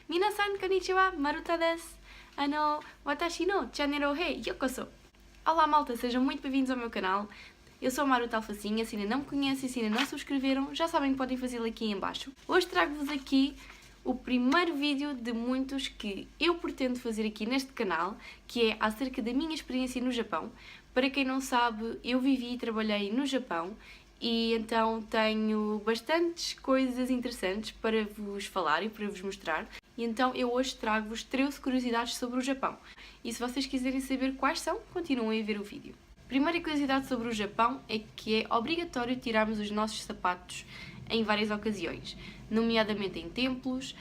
Minasan konnichiwa, Maruta desu. Watashi no channel he yokoso. Olá malta, sejam muito bem-vindos ao meu canal. Eu sou a Maruta Alfacinha, se ainda não me conhecem, se ainda não subscreveram, já sabem que podem fazê-lo aqui em baixo. Hoje trago-vos aqui o primeiro vídeo de muitos que eu pretendo fazer aqui neste canal, que é acerca da minha experiência no Japão. Para quem não sabe, eu vivi e trabalhei no Japão e então tenho bastantes coisas interessantes para vos falar e para vos mostrar. E então eu hoje trago-vos 13 curiosidades sobre o Japão. E se vocês quiserem saber quais são, continuem a ver o vídeo. Primeira curiosidade sobre o Japão é que é obrigatório tirarmos os nossos sapatos em várias ocasiões, nomeadamente em templos,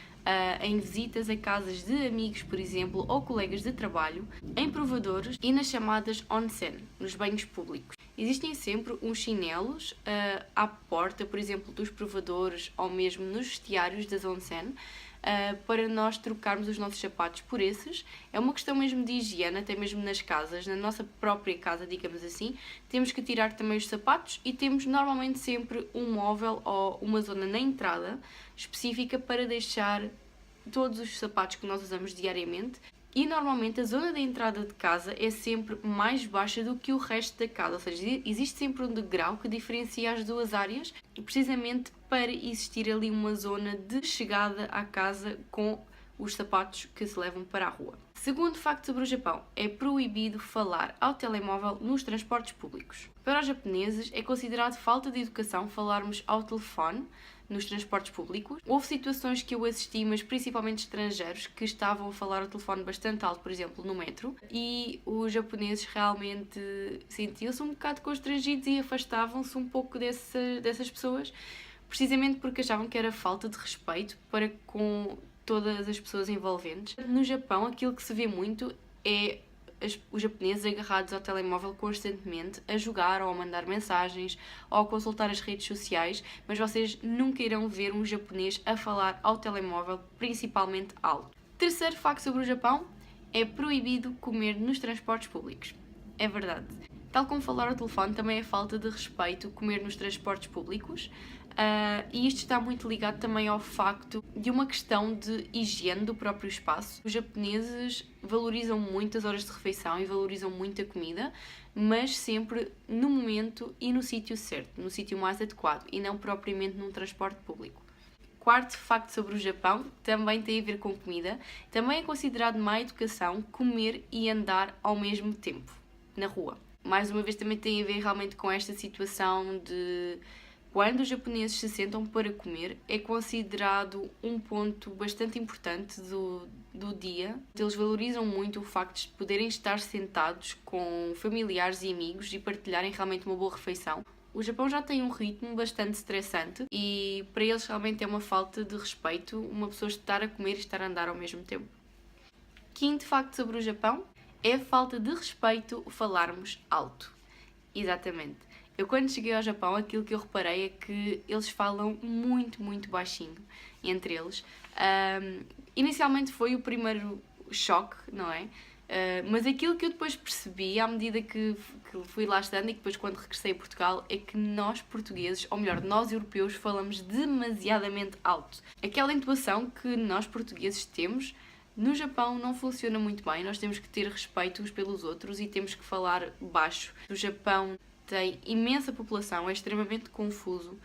em visitas a casas de amigos, por exemplo, ou colegas de trabalho, em provadores e nas chamadas onsen, nos banhos públicos. Existem sempre uns chinelos à porta, por exemplo, dos provadores ou mesmo nos vestiários das onsen, para nós trocarmos os nossos sapatos por esses. É uma questão mesmo de higiene, até mesmo nas casas, na nossa própria casa, digamos assim, temos que tirar também os sapatos e temos normalmente sempre um móvel ou uma zona na entrada específica para deixar todos os sapatos que nós usamos diariamente. E normalmente a zona da entrada de casa é sempre mais baixa do que o resto da casa, ou seja, existe sempre um degrau que diferencia as duas áreas, precisamente para existir ali uma zona de chegada à casa com os sapatos que se levam para a rua. Segundo facto sobre o Japão, é proibido falar ao telemóvel nos transportes públicos. Para os japoneses é considerado falta de educação falarmos ao telefone nos transportes públicos. Houve situações que eu assisti, mas principalmente estrangeiros, que estavam a falar ao telefone bastante alto, por exemplo, no metro, e os japoneses realmente sentiam-se um bocado constrangidos e afastavam-se um pouco dessas pessoas, precisamente porque achavam que era falta de respeito para com todas as pessoas envolventes. No Japão, aquilo que se vê muito é os japoneses agarrados ao telemóvel constantemente, a jogar ou a mandar mensagens ou a consultar as redes sociais, mas vocês nunca irão ver um japonês a falar ao telemóvel, principalmente alto. Terceiro facto sobre o Japão, é proibido comer nos transportes públicos. É verdade. Tal como falar ao telefone, também é falta de respeito comer nos transportes públicos. E isto está muito ligado também ao facto de uma questão de higiene do próprio espaço. Os japoneses valorizam muito as horas de refeição e valorizam muito a comida, mas sempre no momento e no sítio certo, no sítio mais adequado e não propriamente num transporte público. Quarto facto sobre o Japão, também tem a ver com comida. Também é considerado má educação comer e andar ao mesmo tempo na rua. Mais uma vez também tem a ver realmente com esta situação de quando os japoneses se sentam para comer, é considerado um ponto bastante importante do dia. Eles valorizam muito o facto de poderem estar sentados com familiares e amigos e partilharem realmente uma boa refeição. O Japão já tem um ritmo bastante estressante e para eles realmente é uma falta de respeito uma pessoa estar a comer e estar a andar ao mesmo tempo. Quinto facto sobre o Japão é a falta de respeito falarmos alto. Exatamente. Eu quando cheguei ao Japão, aquilo que eu reparei é que eles falam muito, muito baixinho entre eles. Inicialmente foi o primeiro choque, não é? Mas aquilo que eu depois percebi, à medida que fui lá estando e que depois quando regressei a Portugal, é que nós portugueses, ou melhor, nós europeus, falamos demasiadamente alto. Aquela entoação que nós portugueses temos, no Japão não funciona muito bem. Nós temos que ter respeito uns pelos outros e temos que falar baixo. O Japão tem imensa população, é extremamente confuso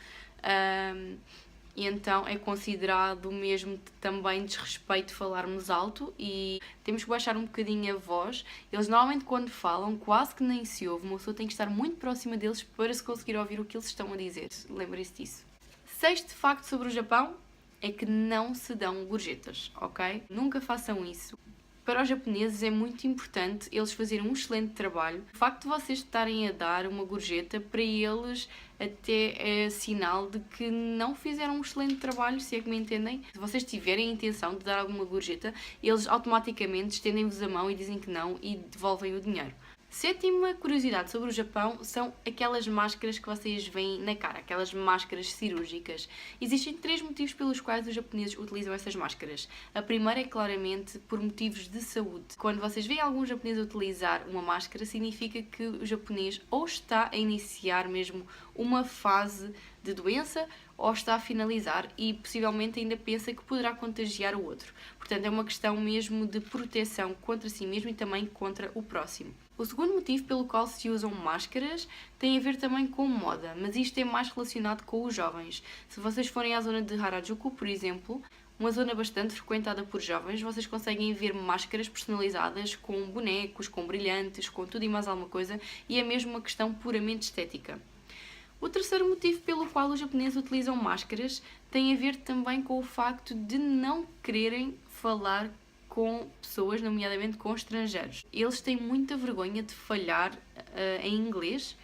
e então é considerado mesmo também desrespeito falarmos alto e temos que baixar um bocadinho a voz. Eles normalmente quando falam quase que nem se ouve, uma pessoa tem que estar muito próxima deles para se conseguir ouvir o que eles estão a dizer. Lembrem-se disso. Sexto facto sobre o Japão é que não se dão gorjetas, ok? Nunca façam isso. Para os japoneses é muito importante eles fazerem um excelente trabalho. O facto de vocês estarem a dar uma gorjeta, para eles até é sinal de que não fizeram um excelente trabalho, se é que me entendem. Se vocês tiverem a intenção de dar alguma gorjeta, eles automaticamente estendem-vos a mão e dizem que não e devolvem o dinheiro. Sétima curiosidade sobre o Japão são aquelas máscaras que vocês veem na cara, aquelas máscaras cirúrgicas. Existem 3 motivos pelos quais os japoneses utilizam essas máscaras. A primeira é claramente por motivos de saúde. Quando vocês veem algum japonês utilizar uma máscara, significa que o japonês ou está a iniciar mesmo uma fase de doença ou está a finalizar e possivelmente ainda pensa que poderá contagiar o outro. Portanto, é uma questão mesmo de proteção contra si mesmo e também contra o próximo. O segundo motivo pelo qual se usam máscaras tem a ver também com moda, mas isto é mais relacionado com os jovens. Se vocês forem à zona de Harajuku, por exemplo, uma zona bastante frequentada por jovens, vocês conseguem ver máscaras personalizadas com bonecos, com brilhantes, com tudo e mais alguma coisa, e é mesmo uma questão puramente estética. O terceiro motivo pelo qual os japoneses utilizam máscaras tem a ver também com o facto de não quererem falar com pessoas, nomeadamente com estrangeiros. Eles têm muita vergonha de falhar em inglês,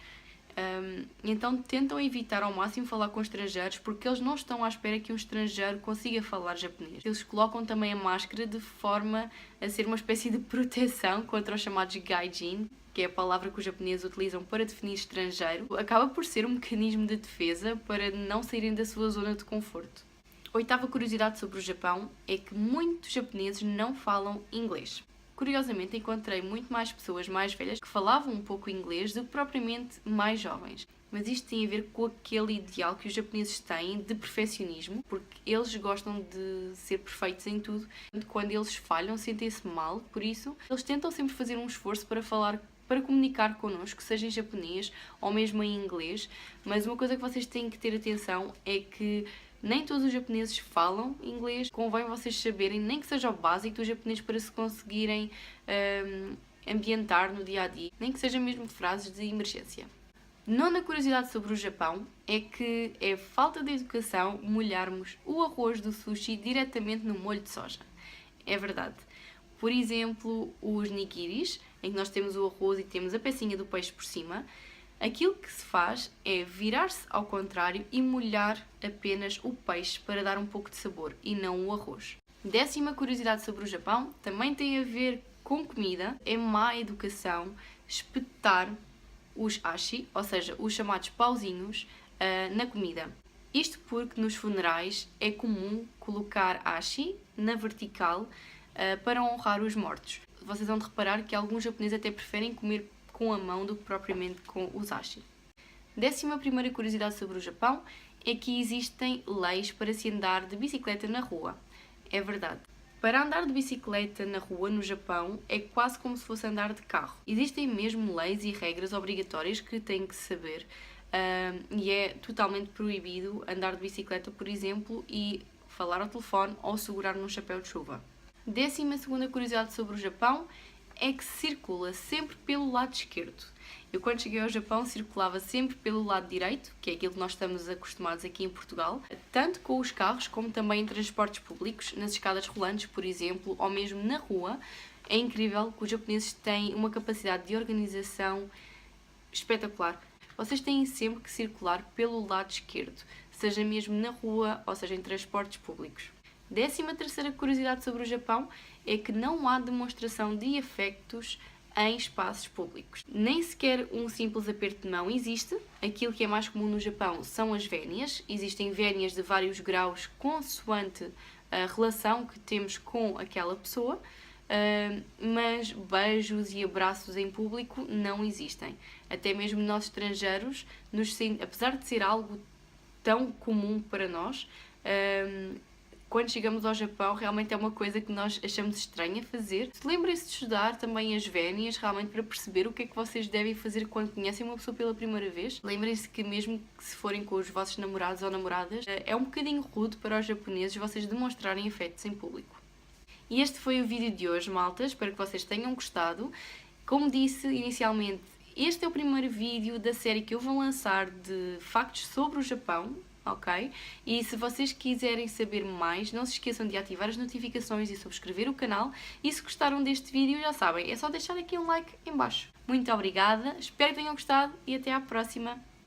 então tentam evitar ao máximo falar com estrangeiros porque eles não estão à espera que um estrangeiro consiga falar japonês. Eles colocam também a máscara de forma a ser uma espécie de proteção contra os chamados gaijin, que é a palavra que os japoneses utilizam para definir estrangeiro. Acaba por ser um mecanismo de defesa para não saírem da sua zona de conforto. Oitava curiosidade sobre o Japão é que muitos japoneses não falam inglês. Curiosamente, encontrei muito mais pessoas mais velhas que falavam um pouco inglês do que propriamente mais jovens. Mas isto tem a ver com aquele ideal que os japoneses têm de perfeccionismo, porque eles gostam de ser perfeitos em tudo. Quando eles falham, sentem-se mal, por isso eles tentam sempre fazer um esforço para comunicar connosco, seja em japonês ou mesmo em inglês. Mas uma coisa que vocês têm que ter atenção é que nem todos os japoneses falam inglês, convém vocês saberem, nem que seja o básico do japonês para se conseguirem ambientar no dia a dia, nem que seja mesmo frases de emergência. Nona curiosidade sobre o Japão é que é falta de educação molharmos o arroz do sushi diretamente no molho de soja. É verdade. Por exemplo, os nigiris, em que nós temos o arroz e temos a pecinha do peixe por cima, aquilo que se faz é virar-se ao contrário e molhar apenas o peixe para dar um pouco de sabor e não o arroz. Décima curiosidade sobre o Japão também tem a ver com comida. É má educação espetar os ashi, ou seja, os chamados pauzinhos, na comida. Isto porque nos funerais é comum colocar ashi na vertical para honrar os mortos. Vocês vão de reparar que alguns japoneses até preferem comer com a mão do que propriamente com os ashi. 11ª curiosidade sobre o Japão é que existem leis para se andar de bicicleta na rua. É verdade. Para andar de bicicleta na rua no Japão é quase como se fosse andar de carro. Existem mesmo leis e regras obrigatórias que têm que saber e é totalmente proibido andar de bicicleta, por exemplo, e falar ao telefone ou segurar num chapéu de chuva. 12ª curiosidade sobre o Japão é que se circula sempre pelo lado esquerdo. Eu, quando cheguei ao Japão, circulava sempre pelo lado direito, que é aquilo que nós estamos acostumados aqui em Portugal, tanto com os carros como também em transportes públicos, nas escadas rolantes, por exemplo, ou mesmo na rua. É incrível que os japoneses têm uma capacidade de organização espetacular. Vocês têm sempre que circular pelo lado esquerdo, seja mesmo na rua ou seja em transportes públicos. 13ª curiosidade sobre o Japão é que não há demonstração de afetos em espaços públicos. Nem sequer um simples aperto de mão existe. Aquilo que é mais comum no Japão são as vénias. Existem vénias de vários graus consoante a relação que temos com aquela pessoa, mas beijos e abraços em público não existem. Até mesmo nós estrangeiros, apesar de ser algo tão comum para nós, quando chegamos ao Japão, realmente é uma coisa que nós achamos estranha fazer. Lembrem-se de estudar também as vénias, realmente para perceber o que é que vocês devem fazer quando conhecem uma pessoa pela primeira vez. Lembrem-se que mesmo que se forem com os vossos namorados ou namoradas, é um bocadinho rude para os japoneses vocês demonstrarem afetos em público. E este foi o vídeo de hoje, malta. Espero que vocês tenham gostado. Como disse inicialmente, este é o primeiro vídeo da série que eu vou lançar de factos sobre o Japão. Ok? E se vocês quiserem saber mais, não se esqueçam de ativar as notificações e subscrever o canal. E se gostaram deste vídeo, já sabem, é só deixar aqui um like em baixo. Muito obrigada, espero que tenham gostado e até à próxima.